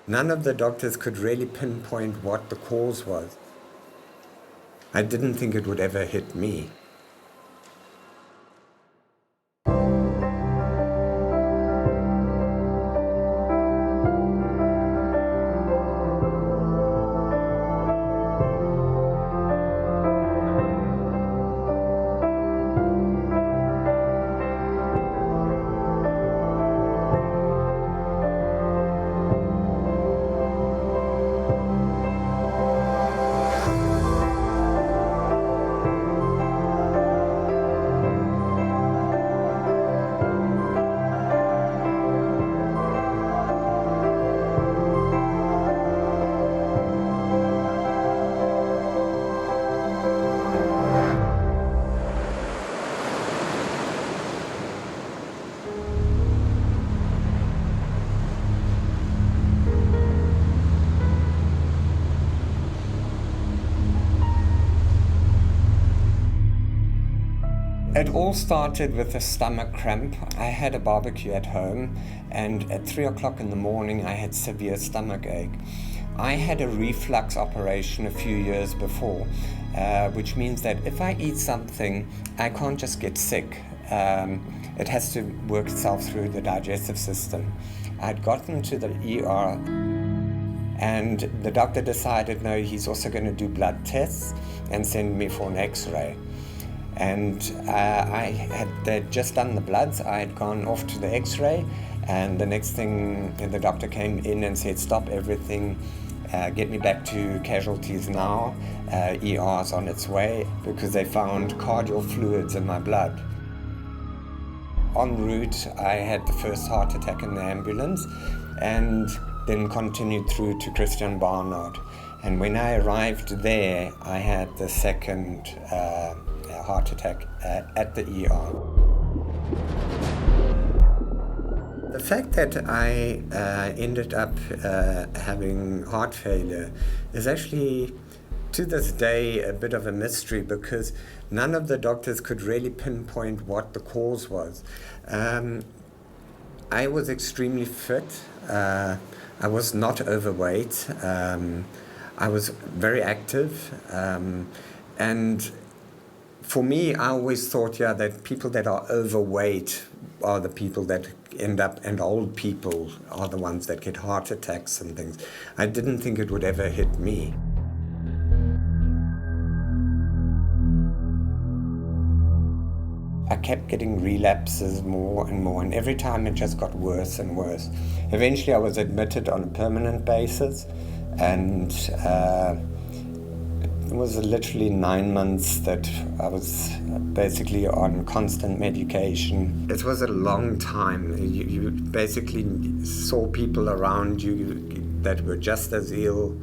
None of the doctors could really pinpoint what the cause was. I didn't think it would ever hit me. It all started with a stomach cramp. I had a barbecue at home, and at 3 o'clock in the morning I had severe stomach ache. I had a reflux operation a few years before, which means that if I eat something, I can't just get sick. It has to work itself through the digestive system. I'd gotten to the ER, and the doctor decided, no, he's also going to do blood tests and send me for an X-ray. And they'd just done the bloods. I had gone off to the X-ray, and the next thing the doctor came in and said, stop everything, get me back to casualties now. ER's on its way, because they found cardiac fluids in my blood. En route, I had the first heart attack in the ambulance, and then continued through to Christian Barnard. And when I arrived there, I had the second heart attack at the ER. The fact that I ended up having heart failure is actually, to this day, a bit of a mystery, because none of the doctors could really pinpoint what the cause was. I was extremely fit. I was not overweight. I was very active. And for me, I always thought, that people that are overweight are the people that end up, and old people are the ones that get heart attacks and things. I didn't think it would ever hit me. I kept getting relapses more and more, and every time it just got worse and worse. Eventually I was admitted on a permanent basis, and it was literally 9 months that I was basically on constant medication. It was a long time. You basically saw people around you that were just as ill.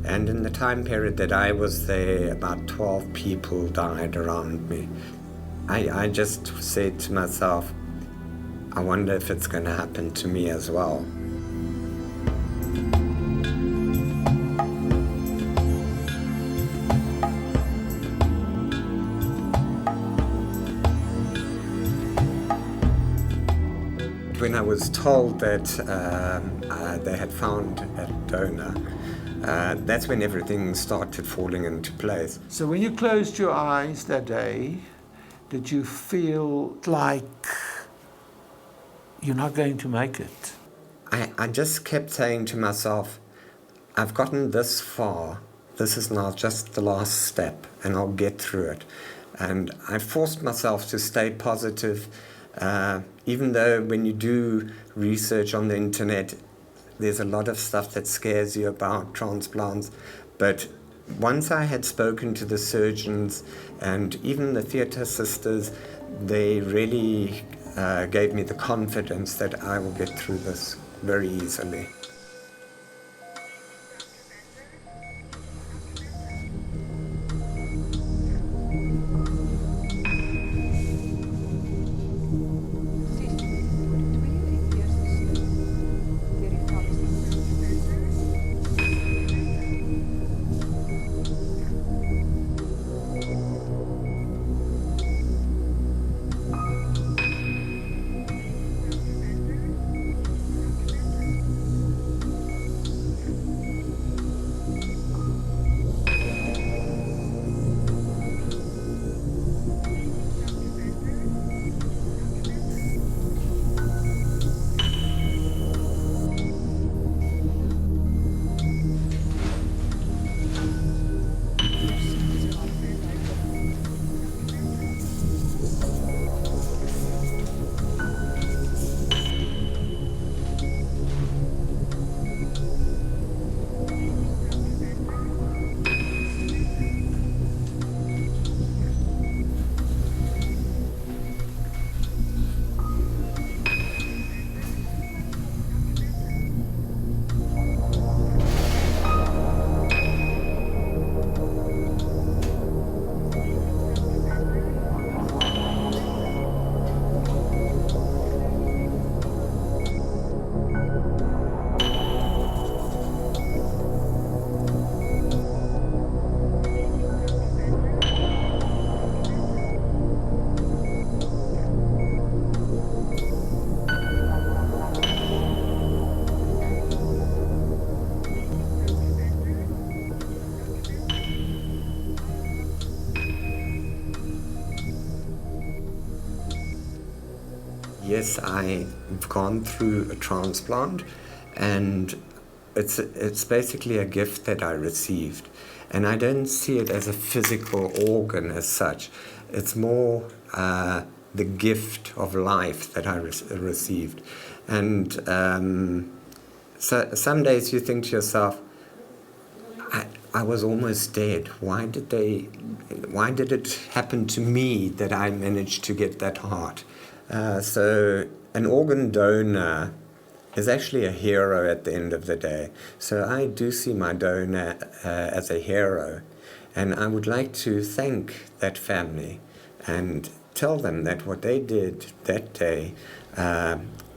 And in the time period that I was there, about 12 people died around me. I just said to myself, I wonder if it's going to happen to me as well. When I was told that they had found a donor, that's when everything started falling into place. So when you closed your eyes that day, did you feel like you're not going to make it? I just kept saying to myself, I've gotten this far. This is now just the last step, and I'll get through it. And I forced myself to stay positive. Even though when you do research on the internet, there's a lot of stuff that scares you about transplants. But once I had spoken to the surgeons and even the theatre sisters, they really gave me the confidence that I will get through this very easily. Yes, I've gone through a transplant, and it's basically a gift that I received. And I don't see it as a physical organ as such. It's more the gift of life that I received. And so some days you think to yourself, I was almost dead. Why did it happen to me that I managed to get that heart? So an organ donor is actually a hero at the end of the day. So I do see my donor as a hero. And I would like to thank that family and tell them that what they did that day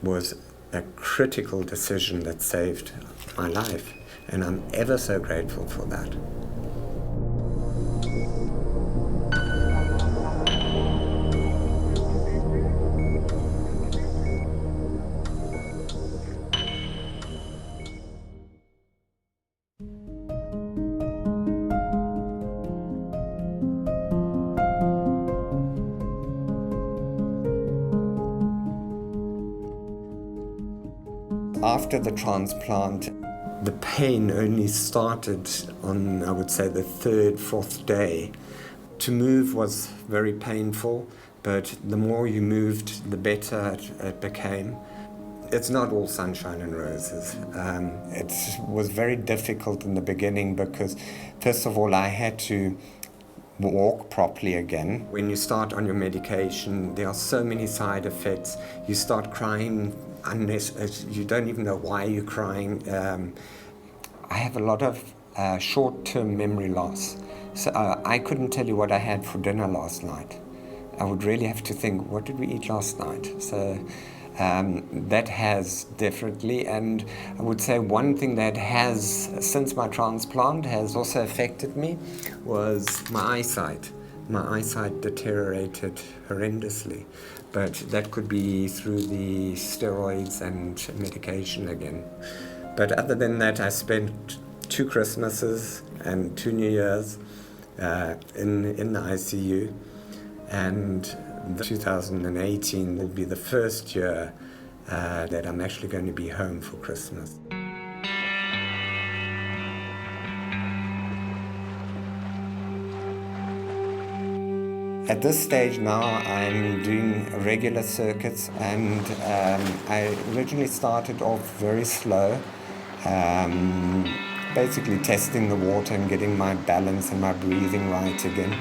was a critical decision that saved my life. And I'm ever so grateful for that. After the transplant, the pain only started on, I would say, the third, fourth day. To move was very painful, but the more you moved, the better it became. It's not all sunshine and roses. It was very difficult in the beginning because, first of all, I had to walk properly again. When you start on your medication, there are so many side effects. You start crying unless you don't even know why you're crying. I have a lot of short-term memory loss. So I couldn't tell you what I had for dinner last night. I would really have to think, what did we eat last night? So that has definitely, and I would say one thing that has, since my transplant, has also affected me was my eyesight. My eyesight deteriorated horrendously, but that could be through the steroids and medication again. But other than that, I spent 2 Christmases and 2 New Years in the ICU, and 2018 will be the first year that I'm actually going to be home for Christmas. At this stage now, I'm doing regular circuits, and I originally started off very slow, basically testing the water and getting my balance and my breathing right again.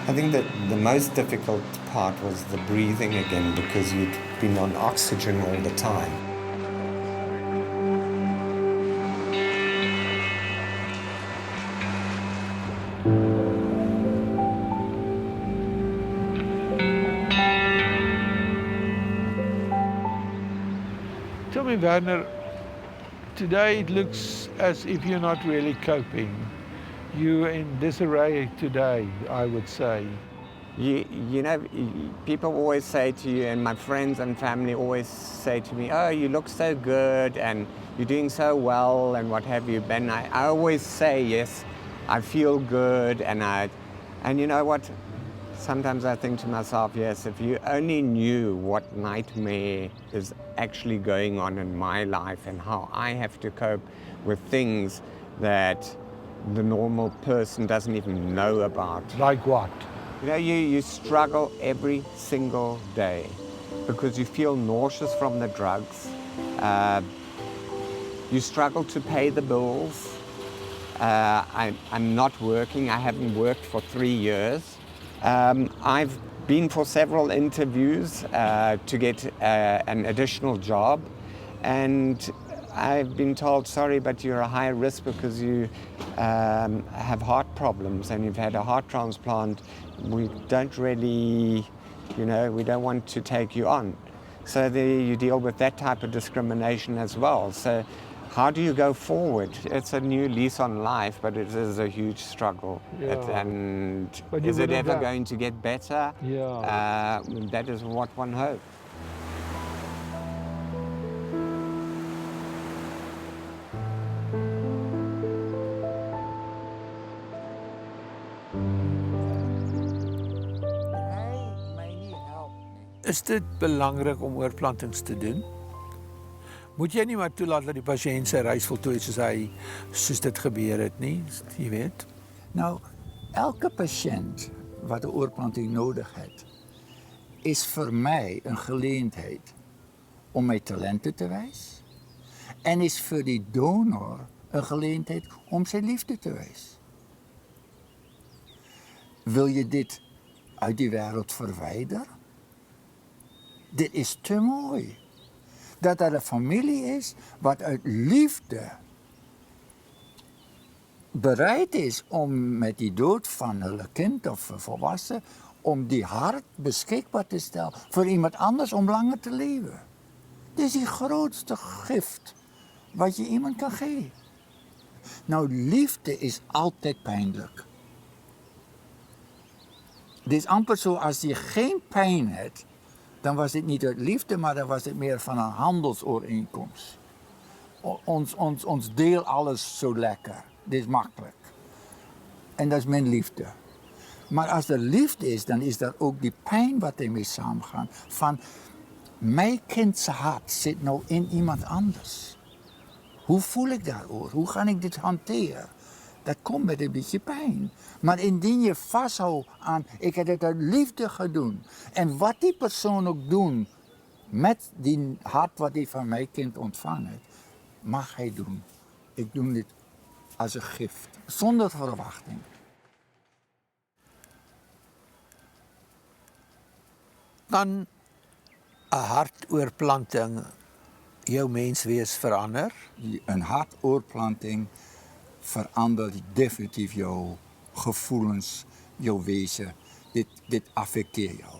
I think that the most difficult part was the breathing again, because you'd been on oxygen all the time. Tell me, Werner, today it looks as if you're not really coping. You're in disarray today, I would say. You know, people always say to you, and my friends and family always say to me, oh, you look so good and you're doing so well and what have you. And I always say, yes, I feel good, and you know what? Sometimes I think to myself, yes, if you only knew what nightmare is actually going on in my life and how I have to cope with things that the normal person doesn't even know about. Like what? You know, you struggle every single day because you feel nauseous from the drugs. You struggle to pay the bills. I'm not working. I haven't worked for 3 years. I've been for several interviews to get an additional job, and I've been told, sorry, but you're a high risk because you have heart problems and you've had a heart transplant. We don't really, we don't want to take you on. So you deal with that type of discrimination as well. So how do you go forward? It's a new lease on life, but it is a huge struggle. Yeah. And But is it ever adapt. going to get better? Yeah. That is what one hopes. Is dit belangrik om oorplantings te doen? Moet jy nie maar toelaat dat die pasiënt sy reis voltooi soos dit gebeur het nie, jy weet? Nou, elke patiënt wat 'n oorplanting nodig het, is vir my 'n geleentheid om my talente te wys en is vir die donor 'n geleentheid om sy liefde te wys. Wil jy dit uit die wêreld verwyder? Dit is te mooi. Dat er 'n familie is wat uit liefde bereid is om met die dood van hulle kind of 'n volwasse om die hart beskikbaar te stel vir iemand anders om langer te lewe. Dis die grootste gift wat jy iemand kan gee. Nou, liefde is altyd pynlik. Dit is amper so as jy geen pyn het, dan was dit niet uit liefde, maar dan was het meer van een handelsovereenkomst. Ons deel alles zo lekker. Dit is makkelijk. En dat is mijn liefde. Maar als er liefde is, dan is er ook die pijn wat ermee samengaat. Van, mijn kindse hart zit nou in iemand anders. Hoe voel ik daarover? Hoe ga ik dit hanteren? Dat komt met een beetje pijn. Maar indien je vasthoudt aan, ik heb het uit liefde gedaan. En wat die persoon ook doen, met die hart wat hij van mijn kind ontvangen heeft, mag hij doen. Ik doe dit als een gift, zonder verwachting. Dan 'n hartoorplanting jou menswees verander? Een hartoorplanting verandert definitief jouw gevoelens, jouw wezen. Dit affecteert jou.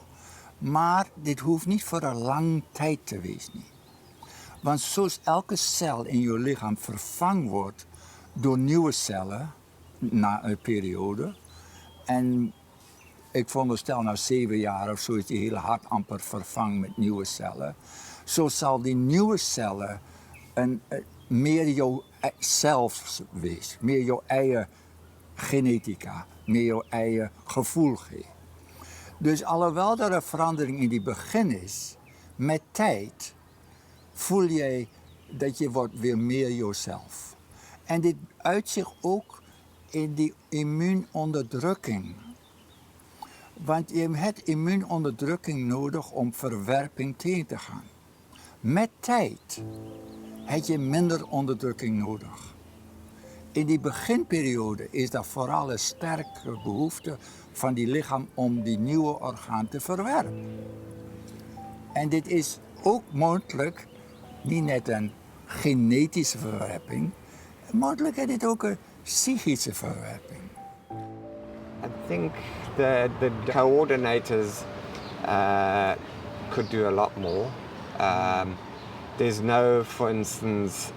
Maar dit hoeft niet voor een lange tijd te wezen. Want zoals elke cel in je lichaam vervangen wordt door nieuwe cellen na een periode. En ik veronderstel na 7 jaar of zo is die hele hart amper vervangen met nieuwe cellen. Zo zal die nieuwe cellen meer jouw zelf wezen, meer jouw eigen genetica, meer jouw eigen gevoel geven. Dus alhoewel er een verandering in die begin is, met tijd voel jij dat je wordt weer meer jezelf. En dit uit zich ook in die immuunonderdrukking. Want je hebt immuunonderdrukking nodig om verwerping tegen te gaan. Met tijd heb je minder onderdrukking nodig. In die beginperiode is dat vooral een sterke behoefte van die lichaam om die nieuwe orgaan te verwerpen. En dit is ook mogelijk, niet net een genetische verwerping, mogelijk is dit ook een psychische verwerping. I think the coordinators could do a lot more. There's no, for instance,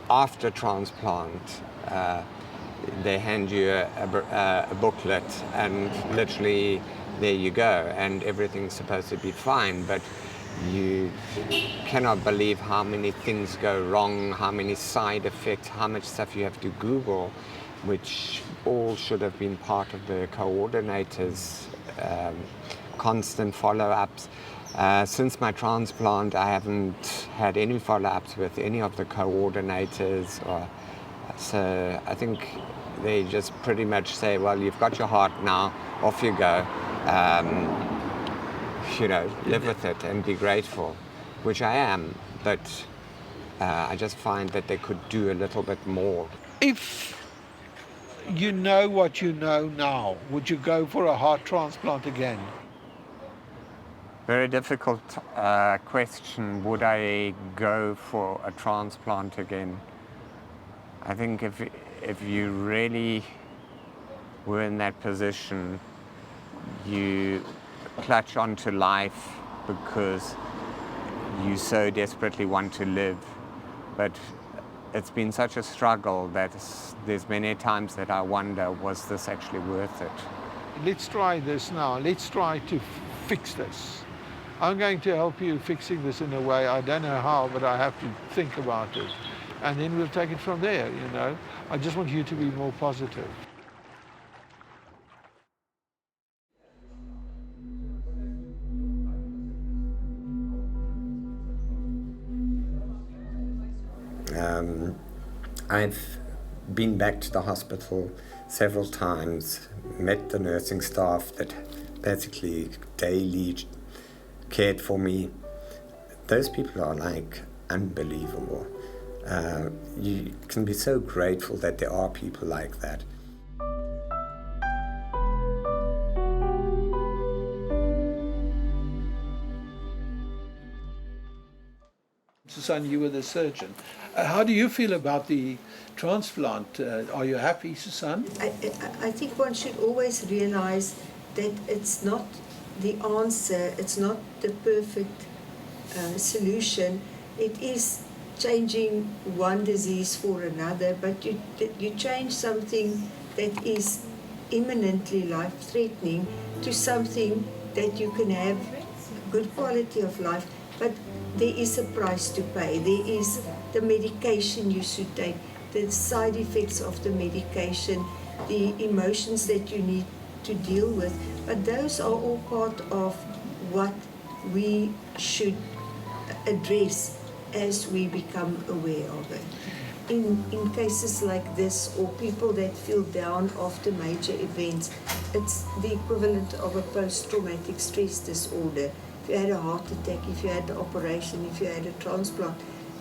after transplant, they hand you a booklet and literally there you go and everything's supposed to be fine, but you cannot believe how many things go wrong, how many side effects, how much stuff you have to Google, which all should have been part of the coordinators' constant follow-ups. Since my transplant, I haven't had any follow-ups with any of the coordinators. So I think they just pretty much say, well, you've got your heart now, off you go. Live with it and be grateful, which I am. But I just find that they could do a little bit more. If you know what you know now, would you go for a heart transplant again? Very difficult question. Would I go for a transplant again? I think if you really were in that position, you clutch onto life because you so desperately want to live. But it's been such a struggle that there's many times that I wonder, was this actually worth it? Let's try this now. Let's try to fix this. I'm going to help you fixing this in a way. I don't know how, but I have to think about it. And then we'll take it from there, I just want you to be more positive. I've been back to the hospital several times, met the nursing staff that basically daily cared for me. Those people are like unbelievable. You can be so grateful that there are people like that. Susan, you were the surgeon. How do you feel about the transplant? Are you happy, Susan? I think one should always realize that it's not the answer, it's not the perfect solution. It is changing one disease for another, but you change something that is imminently life-threatening to something that you can have good quality of life, but there is a price to pay. There is the medication you should take, the side effects of the medication, the emotions that you need to deal with. But those are all part of what we should address as we become aware of it. In cases like this, or people that feel down after major events, it's the equivalent of a post-traumatic stress disorder. If you had a heart attack, if you had the operation, if you had a transplant,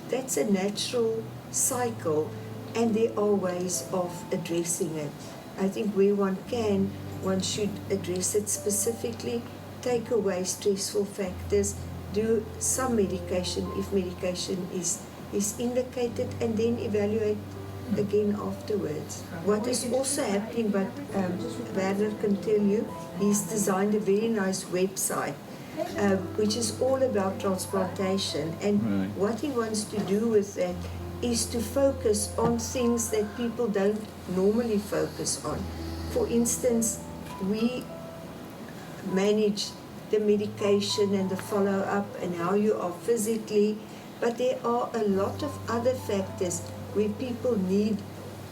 that's a natural cycle, and there are ways of addressing it. I think where one can, one should address it specifically, take away stressful factors, do some medication if medication is indicated, and then evaluate again afterwards. What is also happening, but Werner can tell you, he's designed a very nice website which is all about transplantation, and what he wants to do with that is to focus on things that people don't normally focus on. For instance, we manage the medication and the follow-up and how you are physically, but there are a lot of other factors where people need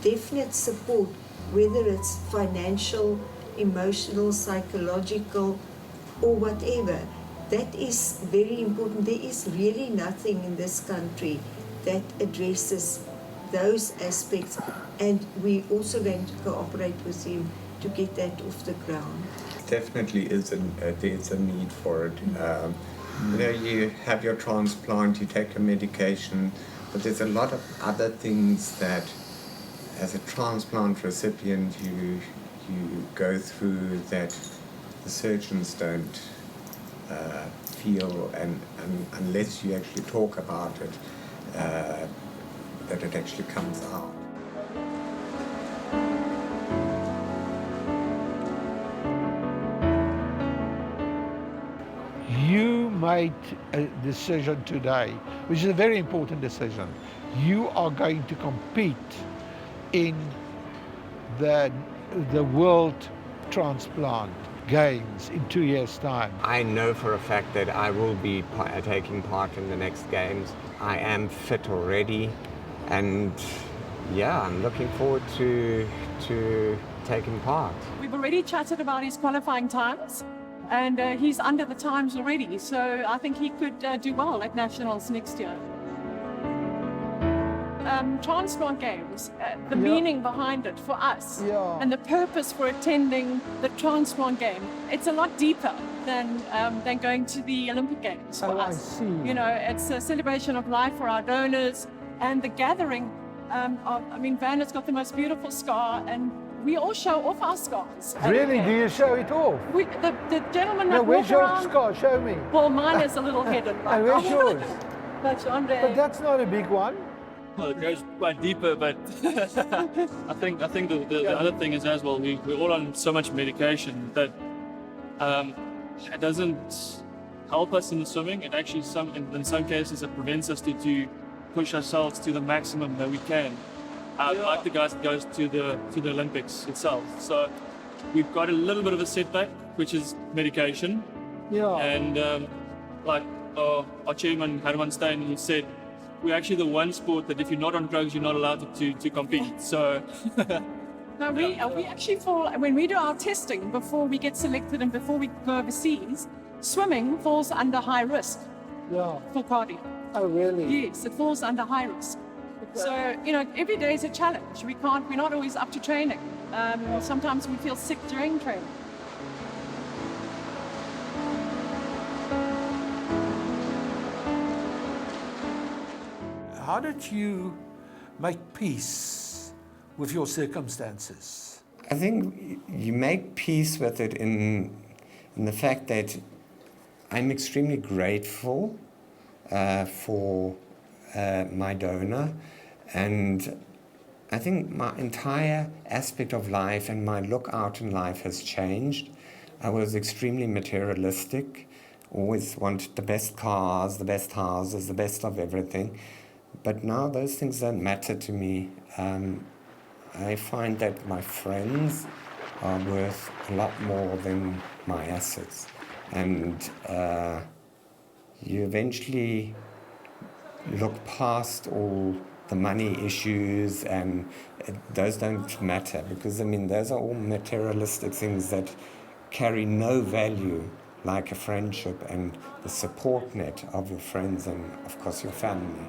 definite support, whether it's financial, emotional, psychological, or whatever. That is very important. There is really nothing in this country that addresses those aspects, and we're also going to cooperate with him to get that off the ground. Definitely there's a need for it. You know, you have your transplant, you take your medication, but there's a lot of other things that, as a transplant recipient, you go through that the surgeons don't feel, and unless you actually talk about it, that it actually comes out. You made a decision today, which is a very important decision. You are going to compete in the World Transplant Games in 2 years' time. I know for a fact that I will be taking part in the next games. I am fit already, and yeah, I'm looking forward to taking part. We've already chatted about his qualifying times, and he's under the times already, so I think he could do well at Nationals next year. Transplant games, the meaning behind it for us, and the purpose for attending the transplant game, it's a lot deeper than going to the Olympic Games for us. I see. You know, it's a celebration of life for our donors, and the gathering Werner's got the most beautiful scar, and we all show off our scars. Really? Do you show it off? The gentleman No, that where's walk your around, scar? Show me. well, mine is a little hidden. And where's yours? That's Andre. But that's not a big one. Well, it goes quite deeper, but I think the other thing is as well, we're all on so much medication that it doesn't help us in the swimming. It actually, in some cases, it prevents us to push ourselves to the maximum that we can. Like the guys that goes to the Olympics itself. So we've got a little bit of a setback, which is medication. Yeah. And like our chairman, Herman Stein, he said, we're actually the one sport that if you're not on drugs, you're not allowed to compete. So No, we actually fall, when we do our testing before we get selected and before we go overseas, swimming falls under high risk Yeah. for cardio. Oh, really? Yes, it falls under high risk. So, you know, every day is a challenge. We're not always up to training. Sometimes we feel sick during training. How did you make peace with your circumstances? I think you make peace with it in the fact that I'm extremely grateful for my donor, and I think my entire aspect of life and my look out in life has changed. I was extremely materialistic, always wanted the best cars, the best houses, the best of everything. But now those things don't matter to me. I find that my friends are worth a lot more than my assets. And you eventually look past all the money issues, and those don't matter, because I mean those are all materialistic things that carry no value, like a friendship and the support net of your friends and of course your family.